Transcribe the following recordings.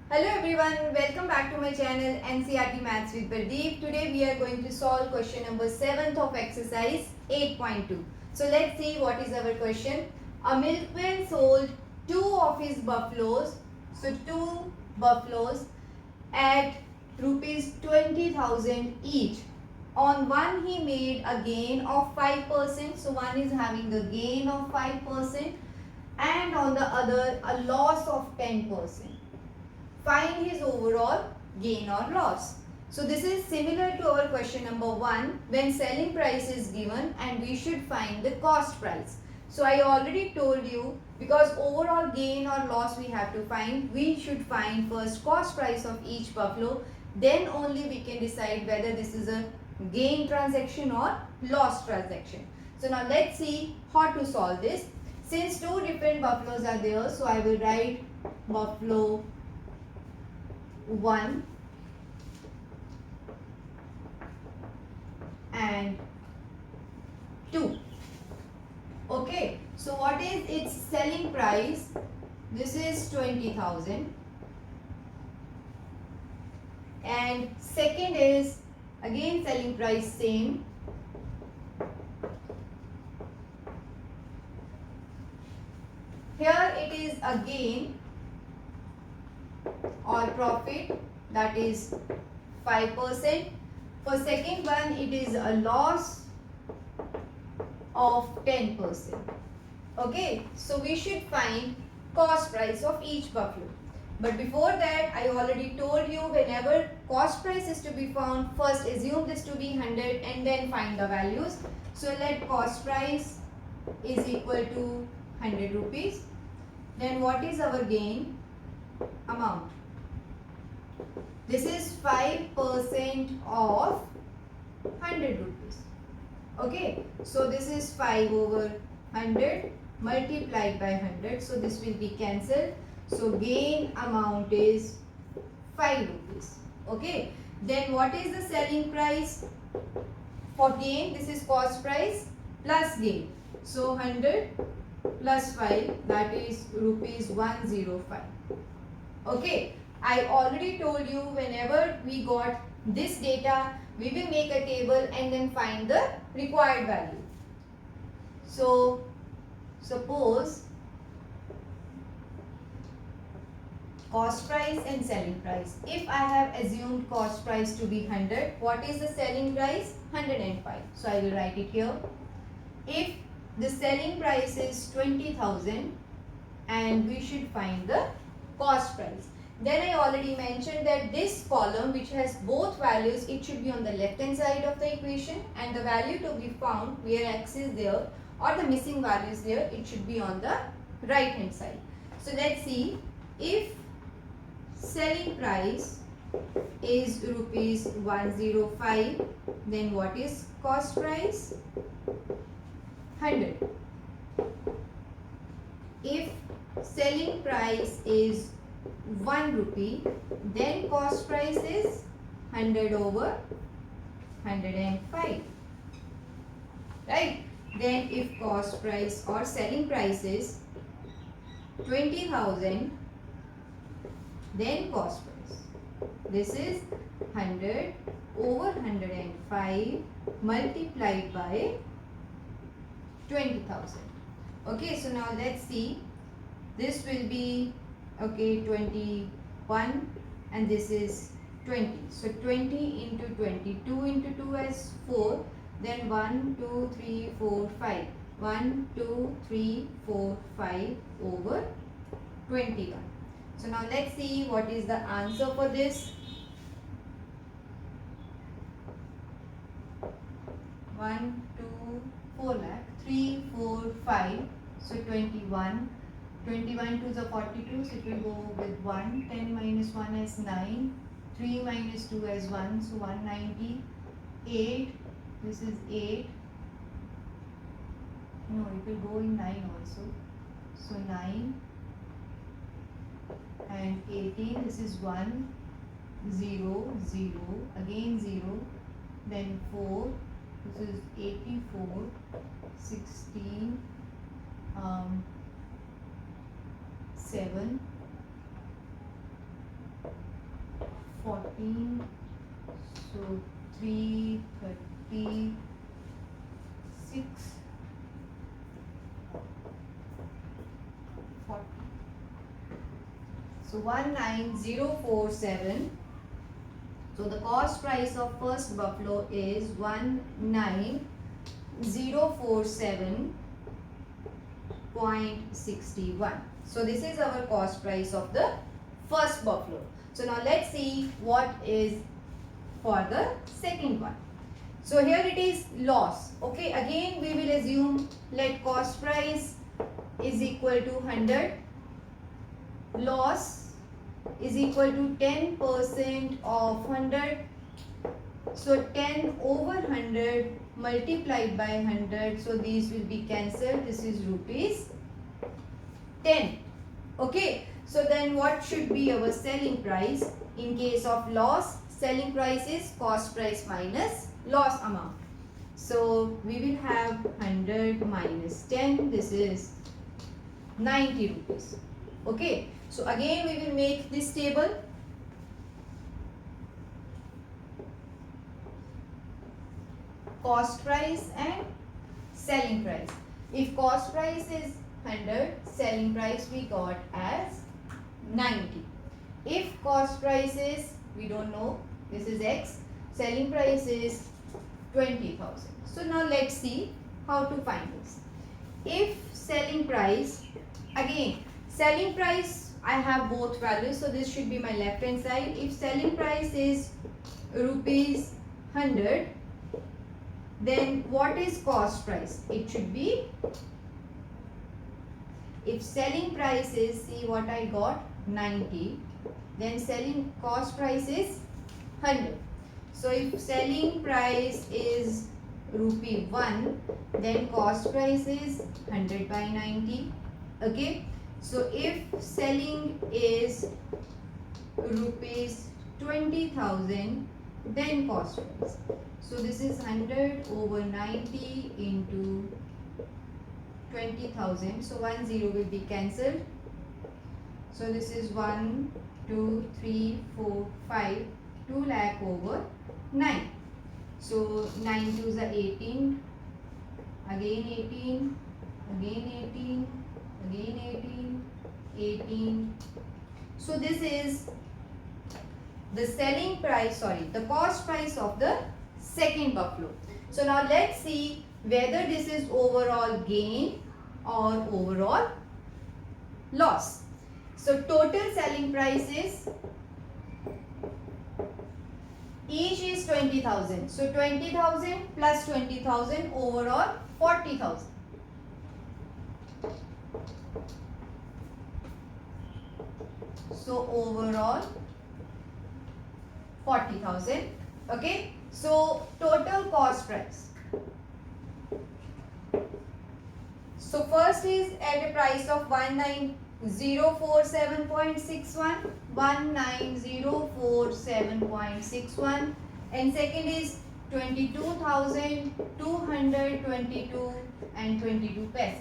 Hello everyone, welcome back to my channel NCERT Maths with Pradeep. Today we are going to solve question number 7th of exercise 8.2. So let's see what is our question. A milkman sold 2 of his buffaloes, so 2 buffaloes at rupees 20,000 each. On one he made a gain of 5%, so one is having a gain of 5% and on the other a loss of 10%. Find his overall gain or loss. So this is similar to our question number 1 when selling price is given and we should find the cost price. So I already told you because overall gain or loss we have to find, we should find first cost price of each buffalo, then only we can decide whether this is a gain transaction or loss transaction. So now let's see how to solve this. Since two different buffaloes are there, so I will write buffalo 1 and 2. Okay, so what is its selling price? This is 20,000 and second is again selling price same. Here it is a gain or profit, that is 5%. For second one it is a loss of 10%. Okay, so we should find cost price of each buffalo. But before that I already told you whenever cost price is to be found, first assume this to be 100 and then find the values. So let cost price is equal to 100 rupees. Then what is our gain amount? This is 5% of 100 rupees. Okay, so this is 5 over 100 multiplied by 100. So this will be cancelled. So gain amount is 5 rupees. Okay, then what is the selling price? For gain, this is cost price plus gain. So 100 plus 5, that is rupees 105. Okay, I already told you whenever we got this data, we will make a table and then find the required value. So suppose cost price and selling price. If I have assumed cost price to be 100, what is the selling price? 105. So I will write it here. If the selling price is 20,000 and we should find the cost price. Then I already mentioned that this column which has both values, it should be on the left hand side of the equation and the value to be found where x is there or the missing value is there, it should be on the right hand side. So let's see, if selling price is rupees 105, then what is cost price? 100. If selling price is 1 rupee, then cost price is 100 over 105. Right? Then if cost price or selling price is 20,000, then cost price. This is 100 over 105 multiplied by 20,000. Okay, so now let's see. This will be, okay, 21 and this is 20. So 20 into 20, 2 into 2 is 4. Then 1, 2, 3, 4, 5. 1, 2, 3, 4, 5 over 21. So now let's see what is the answer for this. 1, 2, 4 lakh, 3, 4, 5. So 21. 21 to the 42, so it will go with 1. 10 minus 1 is 9. 3 minus 2 is 1, so 190. 8, this is 8. No, it will go in 9 also. So 9 and 18, this is 1, 0, 0, again 0, then 4, this is 84, 16, 7, 14, so 336, 40. So 19047. So the cost price of first buffalo is 19047.61. So this is our cost price of the first buffalo. So now let's see what is for the second one. So here it is loss. Okay, again we will assume let cost price is equal to 100. Loss is equal to 10% of 100. So 10 over 100 multiplied by 100. So these will be cancelled. This is rupees 10. Okay. So then what should be our selling price? In case of loss, selling price is cost price minus loss amount. So we will have 100 minus 10. This is 90 rupees. Okay. So again we will make this table. Cost price and selling price. If cost price is 100, selling price we got as 90. If cost price is, we don't know, this is X, selling price is 20,000. So now let's see how to find this. If selling price, again selling price I have both values, so this should be my left hand side. If selling price is rupees 100, then what is cost price? It should be, if selling price is, see what I got, 90, then selling cost price is 100. So if selling price is rupee 1, then cost price is 100 by 90. Okay. So if selling is rupees 20,000, then cost price. So this is 100 over 90 into 20,000. So 10 will be cancelled. So this is 1, 2, 3, 4, 5, 2 lakh over 9. So 9 2s are 18, again 18, again 18, again 18, 18. So this is the selling price, the cost price of the second buffalo. So now let's see whether this is overall gain or overall loss. So total selling price is, each is 20,000. So 20,000 plus 20,000, overall 40,000. So overall 40,000. Okay. So total cost price. So first is at a price of 19047.61, 19047.61, and second is 22,222 and 22 paise.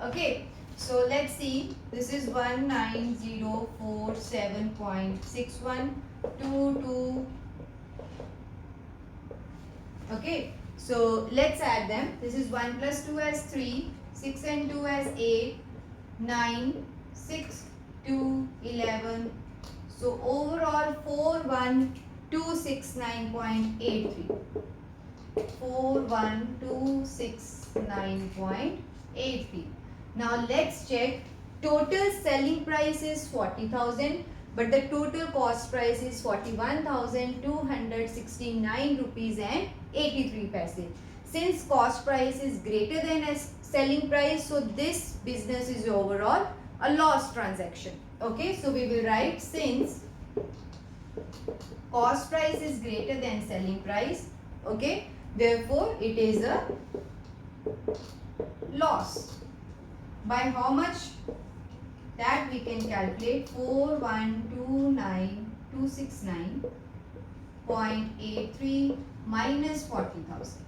Okay. So let's see, this is 19047.61, 22. Okay, so let's add them. This is 1 plus 2 as 3, 6 and 2 as 8, 9, 6, 2, 11. So overall 41269.83. 41269.83. Now let's check. Total selling price is 40,000, but the total cost price is 41,269 rupees and 83 paise. Since cost price is greater than a selling price, so this business is overall a loss transaction. Okay, so we will write, since cost price is greater than selling price, okay, therefore it is a loss. By how much? That we can calculate, 4129269.83 minus 40,000.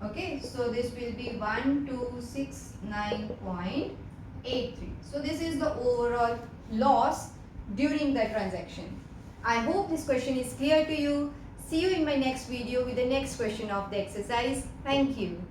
Okay, so this will be 1269.83. So this is the overall loss during the transaction. I hope this question is clear to you. See you in my next video with the next question of the exercise. Thank you.